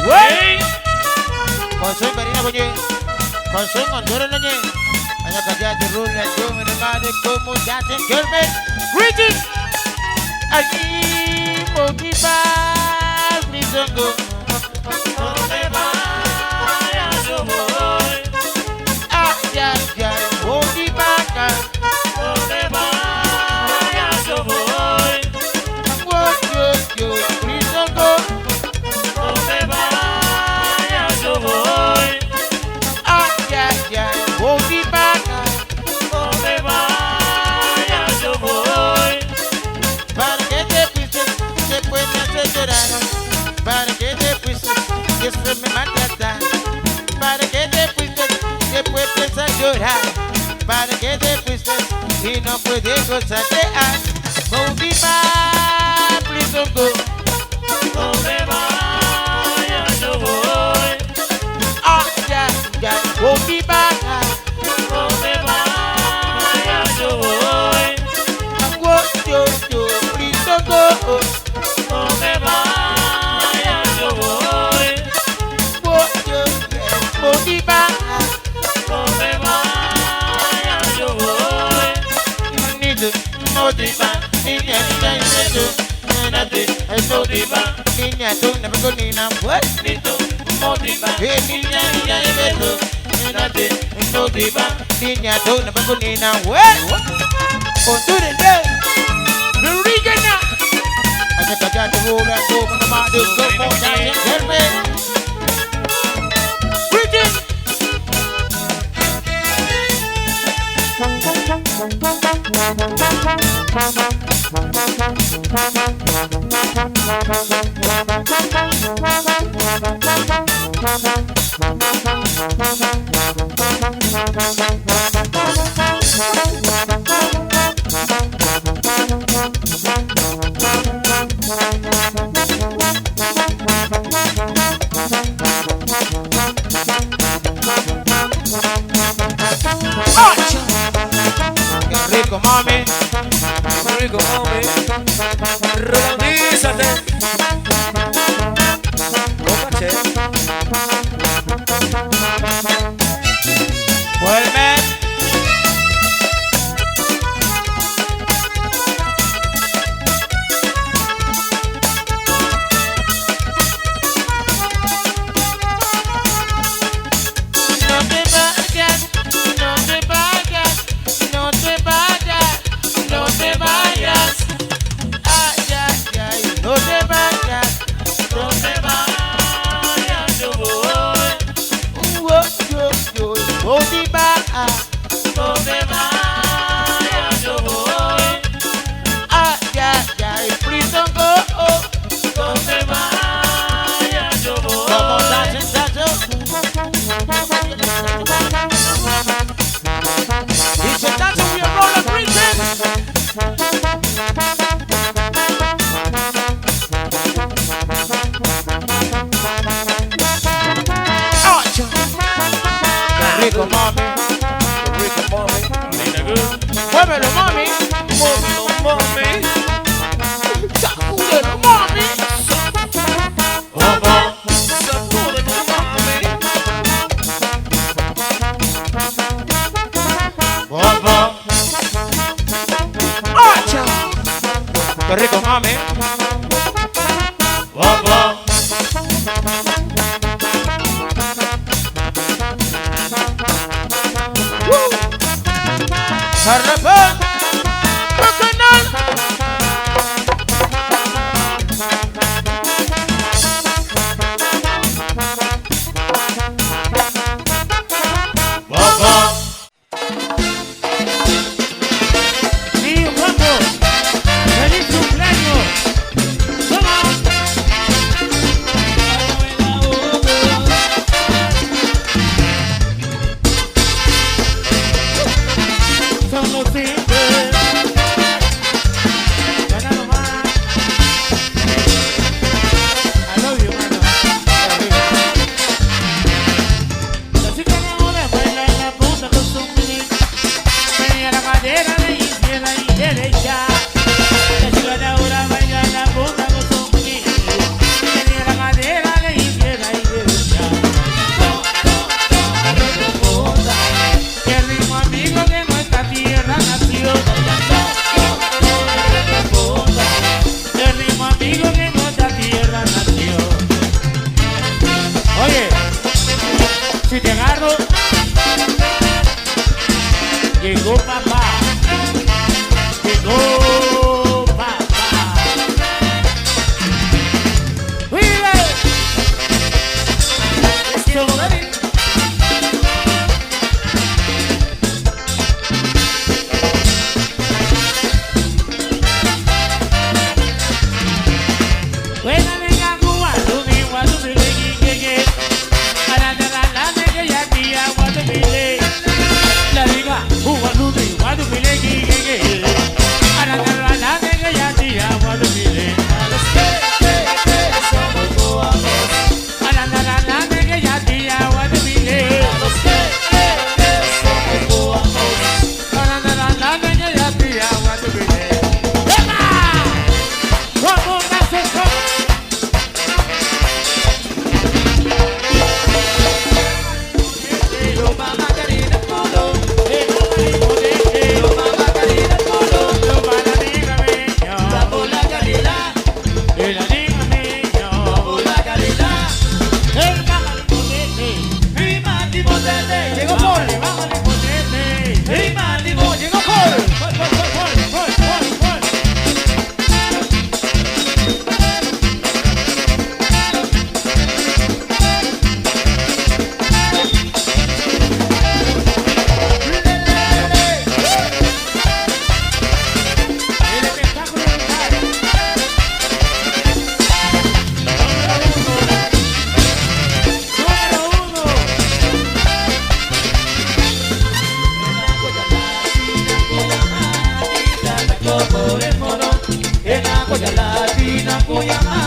Wey. Konsoy barina bunyi. Konsoy ngondoro nanye. Hanya kerja di rumah tu menemani kamu datang kermen. Greeting. Aji mau tiba bisongo. Para que después me maltrata, para que después piensa llorar, para que después y no puede gozar de Movie pa, please don't go. Donde vaya yo voy. Ah, ya, movie pa. Donde vaya yo voy. Yo, please don't go. Donde vaya yo voy. Movie pa. Donde vaya yo voy. Motiva, niña, niña, tú no me cocinas, what? Motiva, Niña, motiva, niña, tú no me cocinas, what? Honduras, Berigana. Hanya kerja di rumah tu menemani kamu datang kermen. Greeting. Rico mami, rico mami, regalízate. Cocache. vuelve. Donde vaya yo voy. Please don't go. Donde vaya yo voy. Como tacho. Dice tacho, we are rolling greeting. Rico mami, Rico mami, muévelo mami, móvilo mami. sacúdelo mami. Vamos, sacúdelo mami. Vamos. Qué rico mami. Vamos, Carnaval, bacanal. vamos. Sí, guapo. Feliz cumpleaños. Vamos. Somos simples. una cuya